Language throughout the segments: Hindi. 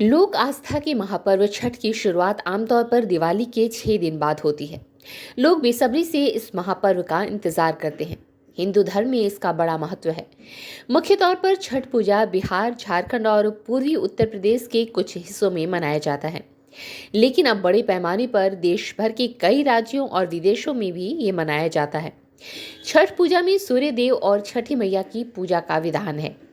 लोक आस्था के महापर्व छठ की शुरुआत आमतौर पर दिवाली के 6 दिन बाद होती है। लोग बेसब्री से इस महापर्व का इंतजार करते हैं। हिंदू धर्म में इसका बड़ा महत्व है। मुख्य तौर पर छठ पूजा बिहार, झारखंड और पूर्वी उत्तर प्रदेश के कुछ हिस्सों में मनाया जाता है, लेकिन अब बड़े पैमाने पर देश भर के कई राज्यों और विदेशों में भी ये मनाया जाता है। छठ पूजा में सूर्य देव और छठी मैया की पूजा का विधान है।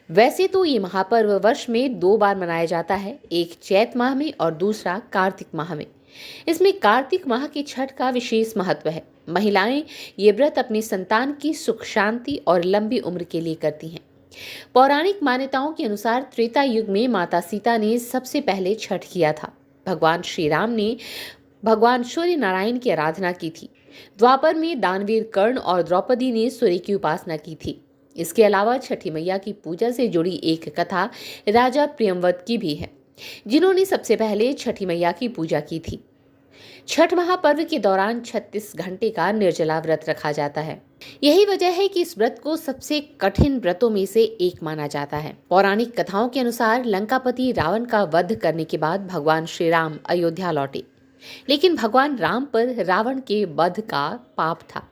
वैसे तो ये महापर्व वर्ष में 2 बार मनाया जाता है, एक चैत माह में और दूसरा कार्तिक माह में। इसमें कार्तिक माह की छठ का विशेष महत्व है। महिलाएं ये व्रत अपनी संतान की सुख शांति और लंबी उम्र के लिए करती हैं। पौराणिक मान्यताओं के अनुसार त्रेता युग में माता सीता ने सबसे पहले छठ किया था। भगवान श्री राम ने भगवान सूर्य नारायण की आराधना की थी। द्वापर में दानवीर कर्ण और द्रौपदी ने सूर्य की उपासना की थी। इसके अलावा छठी मैया की पूजा से जुड़ी एक कथा राजा प्रियंवत की भी है, जिन्होंने सबसे पहले छठी मैया की पूजा की थी। छठ महापर्व के दौरान 36 घंटे का निर्जला व्रत रखा जाता है। यही वजह है कि इस व्रत को सबसे कठिन व्रतों में से एक माना जाता है। पौराणिक कथाओं के अनुसार लंकापति रावण का वध करने के बाद भगवान श्री राम अयोध्या लौटे, लेकिन भगवान राम पर रावण के वध का पाप था,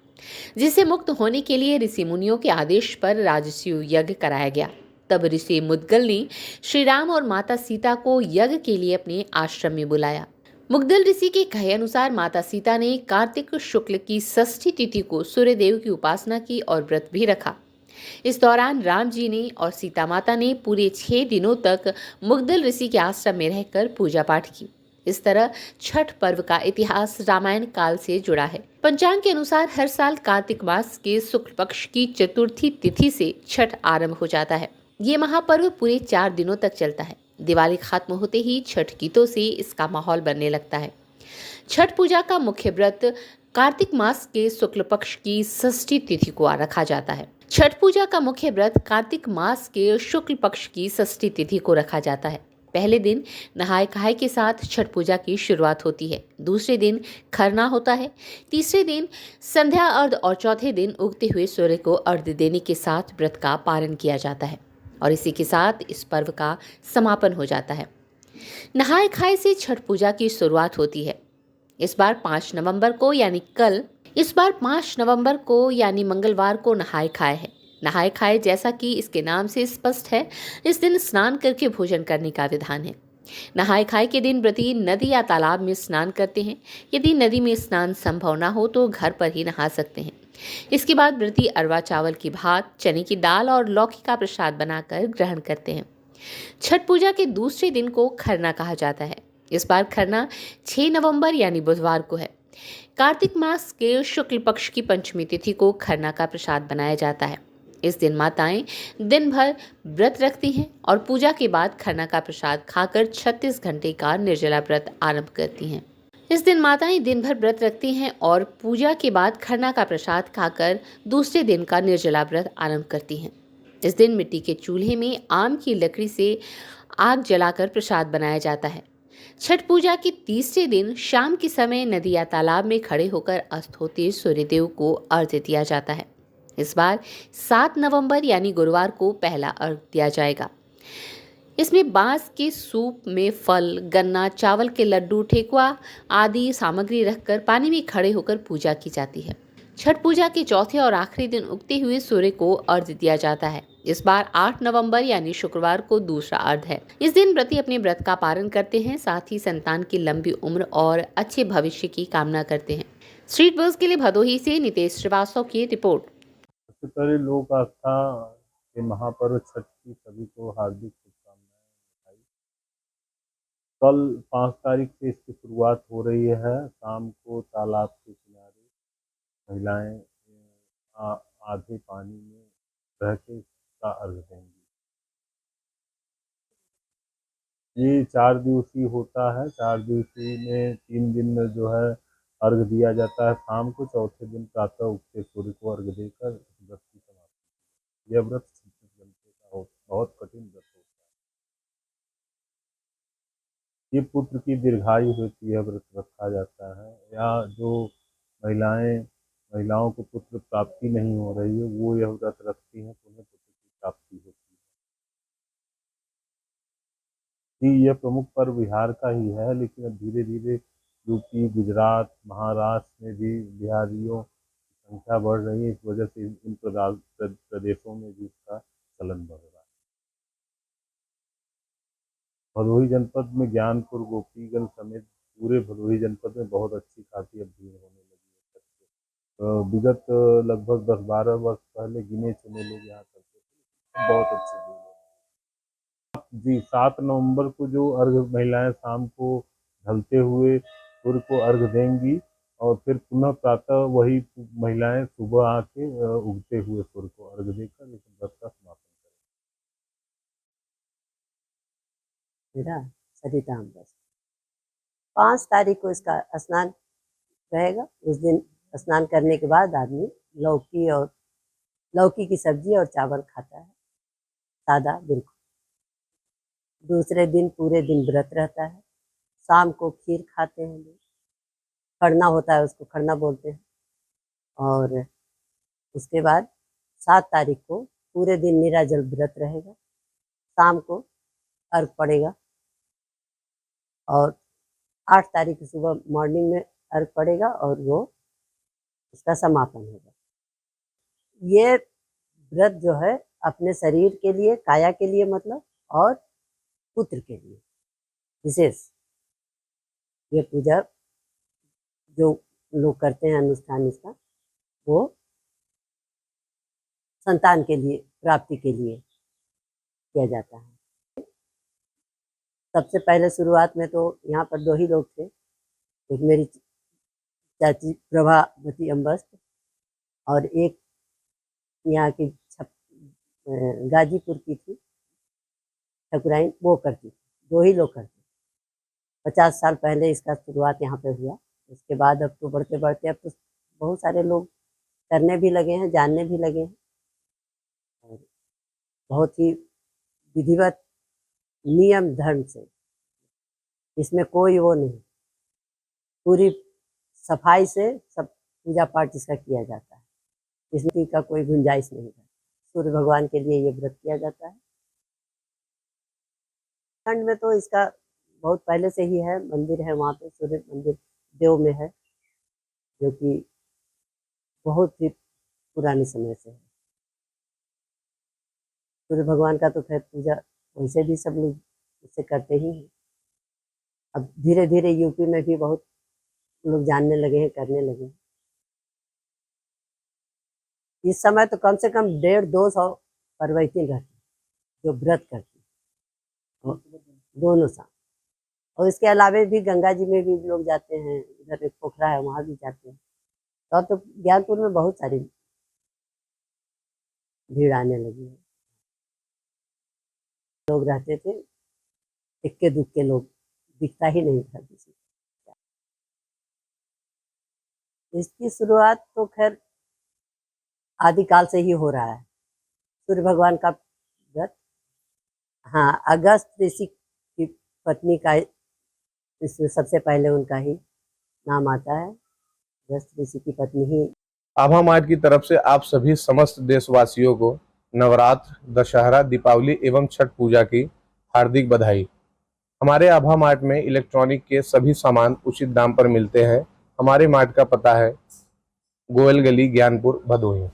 जिससे मुक्त होने के लिए ऋषि मुनियों के आदेश पर राजसूय यज्ञ कराया गया। तब ऋषि मुद्गल ने श्री राम और माता सीता को यज्ञ के लिए अपने आश्रम में बुलाया। मुद्गल ऋषि के कहे अनुसार माता सीता ने कार्तिक शुक्ल की षष्ठी तिथि को सूर्य देव की उपासना की और व्रत भी रखा। इस दौरान राम जी ने और सीता माता ने पूरे 6 दिनों तक मुद्गल ऋषि के आश्रम में रहकर पूजा पाठ की। इस तरह छठ पर्व का इतिहास रामायण काल से जुड़ा है। पंचांग के अनुसार हर साल कार्तिक मास के शुक्ल पक्ष की चतुर्थी तिथि से छठ आरंभ हो जाता है। ये महापर्व पूरे 4 दिनों तक चलता है। दिवाली खत्म होते ही छठ गीतों से इसका माहौल बनने लगता है। छठ पूजा का मुख्य व्रत कार्तिक मास के शुक्ल पक्ष की षष्ठी तिथि को रखा जाता है। छठ पूजा का मुख्य व्रत कार्तिक मास के शुक्ल पक्ष की षष्ठी तिथि को रखा जाता है। पहले दिन नहाय खाए के साथ छठ पूजा की शुरुआत होती है। दूसरे दिन खरना होता है। तीसरे दिन संध्या अर्घ और चौथे दिन उगते हुए सूर्य को अर्घ्य देने के साथ व्रत का पारण किया जाता है और इसी के साथ इस पर्व का समापन हो जाता है। नहाय खाए से छठ पूजा की शुरुआत होती है। इस बार 5 नवंबर को यानी मंगलवार को नहाय खाए है। नहाय खाए जैसा कि इसके नाम से स्पष्ट है, इस दिन स्नान करके भोजन करने का विधान है। नहाय खाए के दिन व्रती नदी या तालाब में स्नान करते हैं। यदि नदी में स्नान संभव ना हो तो घर पर ही नहा सकते हैं। इसके बाद व्रती अरवा चावल की भात, चने की दाल और लौकी का प्रसाद बनाकर ग्रहण करते हैं। छठ पूजा के दूसरे दिन को खरना कहा जाता है। इस बार खरना 6 नवंबर यानी बुधवार को है। कार्तिक मास के शुक्ल पक्ष की पंचमी तिथि को खरना का प्रसाद बनाया जाता है। इस दिन माताएं दिन भर व्रत रखती हैं और पूजा के बाद खरना का प्रसाद खाकर 36 घंटे का निर्जला व्रत आरंभ करती हैं। इस दिन माताएं दिन भर व्रत रखती हैं और पूजा के बाद खरना का प्रसाद खाकर दूसरे दिन का निर्जला व्रत आरंभ करती हैं। इस दिन मिट्टी के चूल्हे में आम की लकड़ी से आग जलाकर प्रसाद बनाया जाता है। छठ पूजा के तीसरे दिन शाम के समय नदी या तालाब में खड़े होकर अस्त होते सूर्यदेव को अर्घ्य दिया जाता है। इस बार 7 नवंबर यानी गुरुवार को पहला अर्घ्य दिया जाएगा। इसमें बांस के सूप में फल, गन्ना, चावल के लड्डू, ठेकुआ आदि सामग्री रखकर पानी में खड़े होकर पूजा की जाती है। छठ पूजा के चौथे और आखिरी दिन उगते हुए सूर्य को अर्घ्य दिया जाता है। इस बार 8 नवंबर यानी शुक्रवार को दूसरा अर्घ्य है। इस दिन व्रती अपने व्रत का पालन करते हैं, साथ ही संतान की लंबी उम्र और अच्छे भविष्य की कामना करते हैं। स्ट्रीट न्यूज़ के लिए भदोही से नितेश श्रीवास्तव की रिपोर्ट। सबसे पहले लोक आस्था के महापर्व छठ की सभी को हार्दिक शुभकामनाएं भाई। कल 5 तारीख से इसकी शुरुआत हो रही है। शाम को तालाब के किनारे महिलाएं आधे पानी में रह के इसका अर्घ देंगी। ये 4 दिवसीय होता है। 4 दिवसीय में 3 दिन में जो है अर्घ दिया जाता है शाम को, चौथे दिन प्रातः उगते सूर्य को अर्घ देकर व्रत की समाप्ति। यह व्रत 36 घंटे का बहुत कठिन व्रत होता है। ये पुत्र की दीर्घायु हेतु यह व्रत रखा जाता है, या जो महिलाओं को पुत्र प्राप्ति नहीं हो रही है वो यह व्रत रखती हैं तो उन्हें पुत्र की प्राप्ति होती है। जी, यह प्रमुख पर्व बिहार का ही है, लेकिन अब धीरे-धीरे यूपी, गुजरात, महाराष्ट्र में भी बिहारियों की संख्या बढ़ रही है। इस वजह से इन प्रदेशों में भी इसका चलन बढ़ रहा है। भदोही जनपद में ज्ञानपुर, गोपीगंज समेत पूरे भदोही जनपद में बहुत अच्छी खासी अब भीड़ होने लगी है। विगत लगभग 10-12 वर्ष पहले गिने-चुने लोग यहाँ करते थे। बहुत अच्छी भीड़ है। जी, 7 नवंबर को जो अर्घ महिलाएं शाम को ढलते हुए सूर्य को अर्घ देंगी और फिर पुनः प्रातः वही महिलाएं सुबह आके उगते हुए सूर्य को अर्घ देकर इस व्रत का समापन मेरा सरिता अम्बस 5 तारीख को इसका स्नान रहेगा। उस दिन स्नान करने के बाद आदमी लौकी की सब्जी और चावल खाता है, सादा बिल्कुल। दूसरे दिन पूरे दिन व्रत रहता है। शाम को खीर खाते हैं लोग, खरना होता है, उसको खरना बोलते हैं। और उसके बाद 7 तारीख को पूरे दिन निराजल व्रत रहेगा। शाम को अर्घ पड़ेगा और 8 तारीख की सुबह मॉर्निंग में अर्घ पड़ेगा और वो उसका समापन होगा। ये व्रत जो है अपने शरीर के लिए, काया के लिए मतलब, और पुत्र के लिए विशेष ये पूजा जो लोग करते हैं अनुष्ठान इसका, वो संतान के लिए, प्राप्ति के लिए किया जाता है। सबसे पहले शुरुआत में तो यहाँ पर 2 ही लोग थे, एक मेरी चाची प्रभावती अम्बस्त और एक यहाँ की गाजीपुर की थी ठकुराइन, वो करती थी। 2 ही लोग करते। 50 साल पहले इसका शुरुआत यहाँ पे हुआ। उसके बाद अब तो बढ़ते बढ़ते अब तो बहुत सारे लोग करने भी लगे हैं, जानने भी लगे हैं और बहुत ही विधिवत नियम धर्म से, इसमें कोई वो नहीं, पूरी सफाई से सब पूजा पाठ इसका किया जाता है। इसमें का कोई गुंजाइश नहीं है। सूर्य भगवान के लिए ये व्रत किया जाता है। खंड में तो इसका बहुत पहले से ही है, मंदिर है वहाँ पे, सूर्य मंदिर देव में है, जो कि बहुत ही पुराने समय से है। सूर्य भगवान का तो खैर पूजा वैसे भी सब लोग इससे करते ही हैं। अब धीरे धीरे यूपी में भी बहुत लोग जानने लगे हैं, करने लगे हैं। इस समय तो कम से कम 150-200 परवैतिन रहती जो व्रत करती दोनों साथ। और इसके अलावे भी गंगा जी में भी लोग जाते हैं, इधर एक पोखरा है वहाँ भी जाते हैं। तो अब तो ज्ञानपुर में बहुत सारी भीड़ आने लगी है। लोग रहते थे, इक्के दुक्के लोग, दिखता ही नहीं था किसी। इसकी शुरुआत तो खैर आदिकाल से ही हो रहा है। सूर्य भगवान का व्रत, हाँ, अगस्त ऋषि की पत्नी का इसमें सबसे पहले उनका ही नाम आता है। अगस्त ऋषि की पत्नी ही। आभा मार्ट की तरफ से आप सभी समस्त देशवासियों को नवरात्र, दशहरा, दीपावली एवं छठ पूजा की हार्दिक बधाई। हमारे आभा मार्ट में इलेक्ट्रॉनिक के सभी सामान उचित दाम पर मिलते हैं। हमारे मार्ट का पता है गोयल गली, ज्ञानपुर, भदोही।